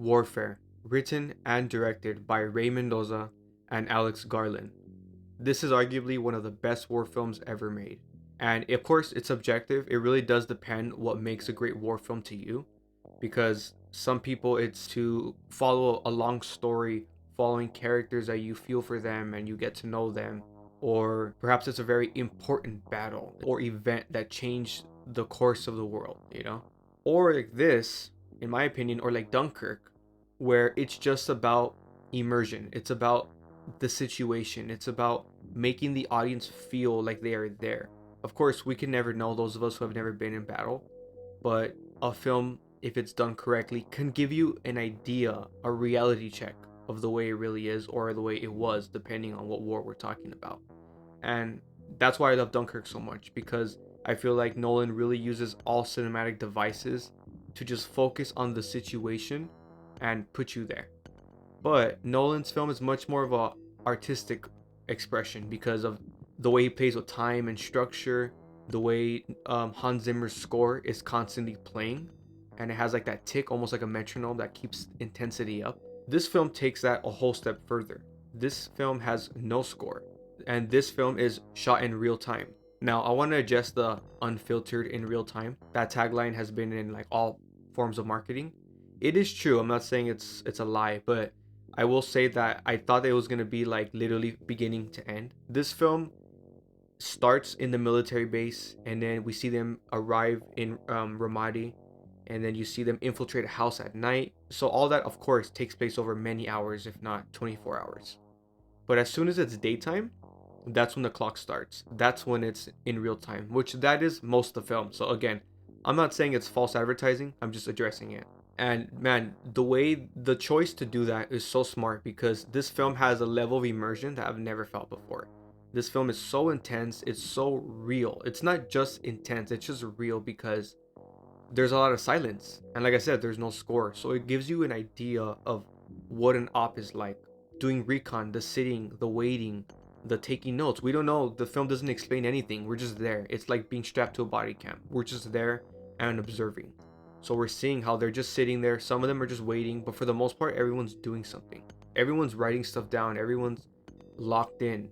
Warfare, written and directed by Ray Mendoza and Alex Garland. This is arguably one of the best war films ever made. And of course, it's subjective. It really does depend what makes a great war film to you. Because some people, it's to follow a long story, following characters that you feel for them and you get to know them. Or perhaps it's a very important battle or event that changed the course of the world. Or like this, in my opinion, or like Dunkirk, where it's just about immersion. It's about the situation. It's about making the audience feel like they are there. Of course, we can never know, those of us who have never been in battle, but a film, if it's done correctly, can give you an idea, a reality check of the way it really is or the way it was, depending on what war we're talking about. And that's why I love Dunkirk so much, because I feel like Nolan really uses all cinematic devices to just focus on the situation and put you there. But Nolan's film is much more of a artistic expression because of the way he plays with time and structure, the way Hans Zimmer's score is constantly playing, and it has like that tick, almost like a metronome that keeps intensity up. This film takes that a whole step further. This film has no score, and this film is shot in real time. Now, I want to adjust the unfiltered in real time. That tagline has been in like all forms of marketing. It is true. I'm not saying it's a lie, but I will say that I thought it was gonna be like literally beginning to end. This film starts in the military base, and then we see them arrive in Ramadi, and then you see them infiltrate a house at night. So all that, of course, takes place over many hours, if not 24 hours. But as soon as it's daytime, that's when the clock starts. That's when it's in real time, which that is most of the film. So again, I'm not saying it's false advertising. I'm just addressing it. And man, the choice to do that is so smart, because this film has a level of immersion that I've never felt before. This film is so intense, it's so real. It's not just intense, it's just real because there's a lot of silence. And like I said, there's no score. So it gives you an idea of what an op is like. Doing recon, the sitting, the waiting, the taking notes. We don't know. The film doesn't explain anything. We're just there. It's like being strapped to a body cam. We're just there and observing. So we're seeing how they're just sitting there. Some of them are just waiting, but for the most part, everyone's doing something. Everyone's writing stuff down. Everyone's locked in,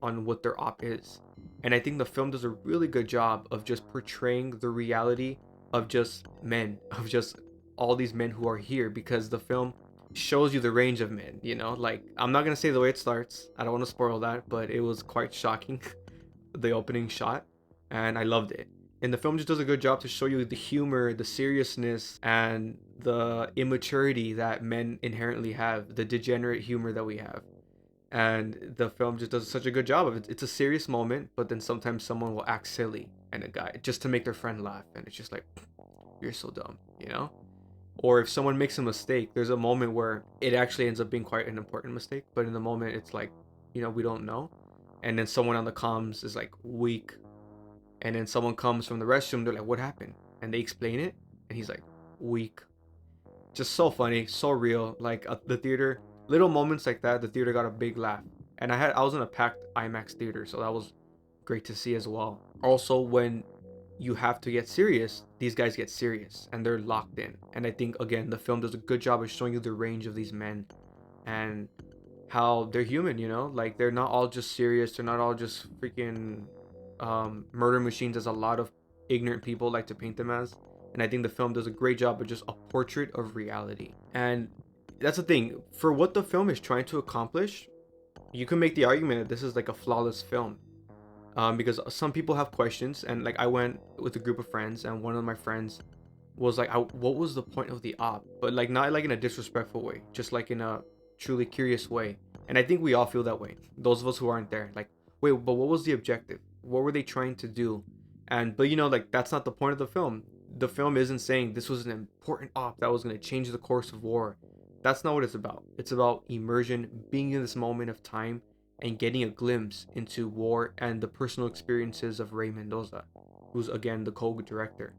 on what their op is. And I think the film does a really good job of just portraying the reality of just men, of just all these men who are here, because the film shows you the range of men. Like, I'm not gonna say the way it starts. I don't want to spoil that, but it was quite shocking, the opening shot, and I loved it. And the film just does a good job to show you the humor, the seriousness, and the immaturity that men inherently have, the degenerate humor that we have. And the film just does such a good job of it. It's a serious moment, but then sometimes someone will act silly and a guy just to make their friend laugh, and it's just like, you're so dumb. Or if someone makes a mistake, there's a moment where it actually ends up being quite an important mistake, but in the moment it's like, we don't know. And then someone on the comms is like weak, and then someone comes from the restroom, they're like, what happened? And they explain it, and he's like, weak. Just so funny, so real. Like, the theater, little moments like that, the theater got a big laugh. And I was in a packed IMAX theater, so that was great to see as well. Also, when you have to get serious, these guys get serious and they're locked in. And I think, again, the film does a good job of showing you the range of these men and how they're human. Like, they're not all just serious, they're not all just freaking murder machines, as a lot of ignorant people like to paint them as. And I think the film does a great job of just a portrait of reality. And that's the thing, for what the film is trying to accomplish, you can make the argument that this is like a flawless film. Because some people have questions, and like, I went with a group of friends, and one of my friends was like, what was the point of the op? But like, not like in a disrespectful way, just like in a truly curious way. And I think we all feel that way, those of us who aren't there. Like, wait, but what was the objective? What were they trying to do? And but like, that's not the point of the film. The film isn't saying this was an important op that was going to change the course of war. That's not what it's about. It's about immersion, being in this moment of time, and getting a glimpse into war and the personal experiences of Ray Mendoza, who's again the co-director.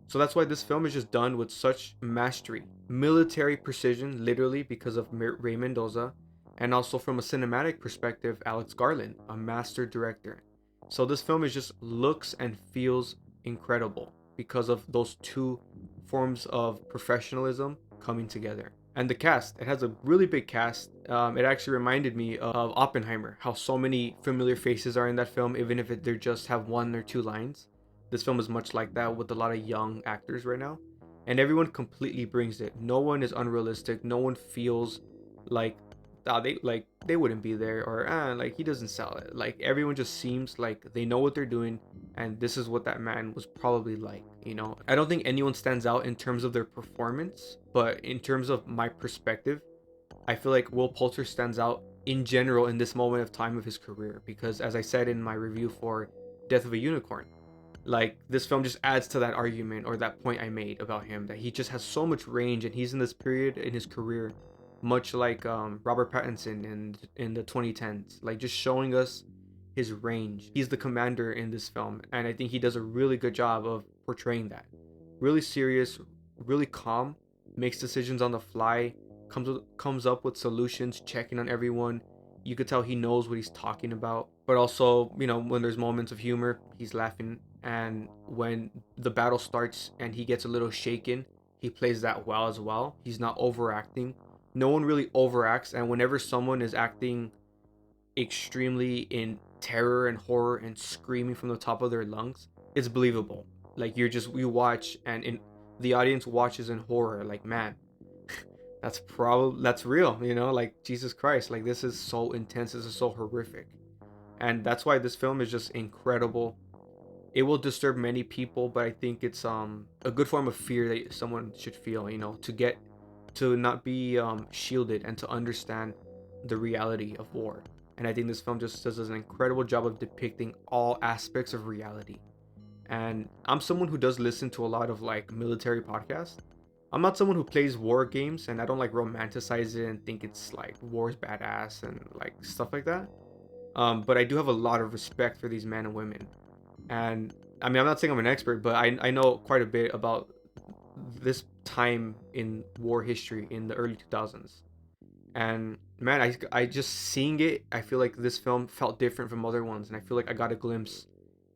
So that's why this film is just done with such mastery, military precision, literally, because of Ray Mendoza, and also from a cinematic perspective, Alex Garland, a master director. So this film is just looks and feels incredible because of those two forms of professionalism coming together. And the cast, it has a really big cast. It actually reminded me of Oppenheimer, how so many familiar faces are in that film, even if they just have one or two lines. This film is much like that with a lot of young actors right now, and everyone completely brings it. No one is unrealistic. No one feels like they wouldn't be there, or like he doesn't sell it. Like everyone just seems like they know what they're doing, and this is what that man was probably like. I don't think anyone stands out in terms of their performance, but in terms of my perspective, I feel like Will Poulter stands out in general in this moment of time of his career, because as I said in my review for Death of a Unicorn, like this film just adds to that argument or that point I made about him, that he just has so much range, and he's in this period in his career much like Robert Pattinson in the 2010s, like just showing us his range. He's the commander in this film, and I think he does a really good job of portraying that. Really serious, really calm, makes decisions on the fly, comes up with solutions, checking on everyone. You could tell he knows what he's talking about. But also, when there's moments of humor, he's laughing. And when the battle starts and he gets a little shaken, he plays that well as well. He's not overacting. No one really overacts, and whenever someone is acting extremely in terror and horror and screaming from the top of their lungs, it's believable. Like you watch, and the audience watches in horror, like, man, that's real, like, Jesus Christ, like, this is so intense, this is so horrific. And that's why this film is just incredible. It will disturb many people, but I think it's a good form of fear that someone should feel, to not be shielded and to understand the reality of war. And I think this film just does an incredible job of depicting all aspects of reality. And I'm someone who does listen to a lot of like military podcasts. I'm not someone who plays war games, and I don't like romanticize it and think it's like war's badass and like stuff like that. But I do have a lot of respect for these men and women. And I mean, I'm not saying I'm an expert, but I know quite a bit about this time in war history in the early 2000s. And man, I just seeing it, I feel like this film felt different from other ones, and I feel like I got a glimpse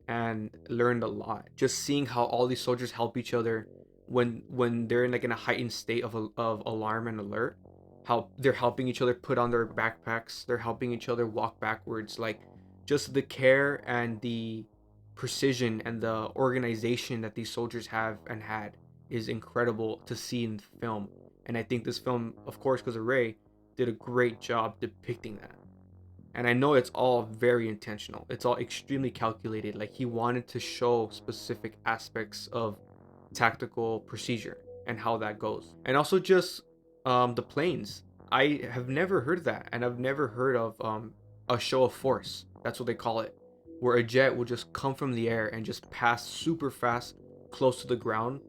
and learned a lot. Just seeing how all these soldiers help each other when they're in a heightened state of alarm and alert, how they're helping each other put on their backpacks, they're helping each other walk backwards, like just the care and the precision and the organization that these soldiers have and had is incredible to see in film. And I think this film, of course, because of Ray, did a great job depicting that. And I know it's all very intentional. It's all extremely calculated. Like he wanted to show specific aspects of tactical procedure and how that goes. And also just the planes. I have never heard that, and I've never heard of a show of force. That's what they call it, where a jet will just come from the air and just pass super fast close to the ground,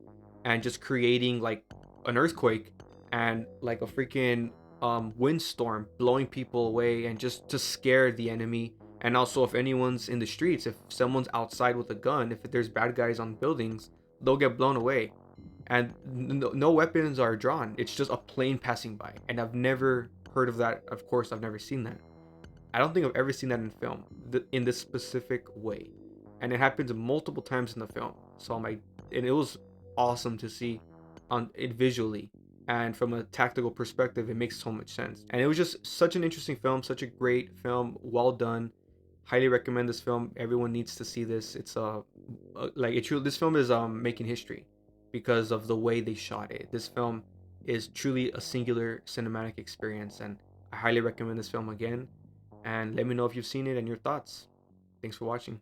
and just creating like an earthquake and like a freaking windstorm blowing people away, and just to scare the enemy. And also, if anyone's in the streets, if someone's outside with a gun, if there's bad guys on buildings, they'll get blown away. And no weapons are drawn, it's just a plane passing by. And I've never heard of that. Of course, I've never seen that. I don't think I've ever seen that in film in this specific way. And it happens multiple times in the film. So I'm like, and it was awesome to see on it visually, and from a tactical perspective, it makes so much sense. And it was just such an interesting film, such a great film, well done. Highly recommend this film. Everyone needs to see this. It's like it truly, this film is making history because of the way they shot it. This film is truly a singular cinematic experience, and I highly recommend this film again. And let me know if you've seen it and your thoughts. Thanks for watching.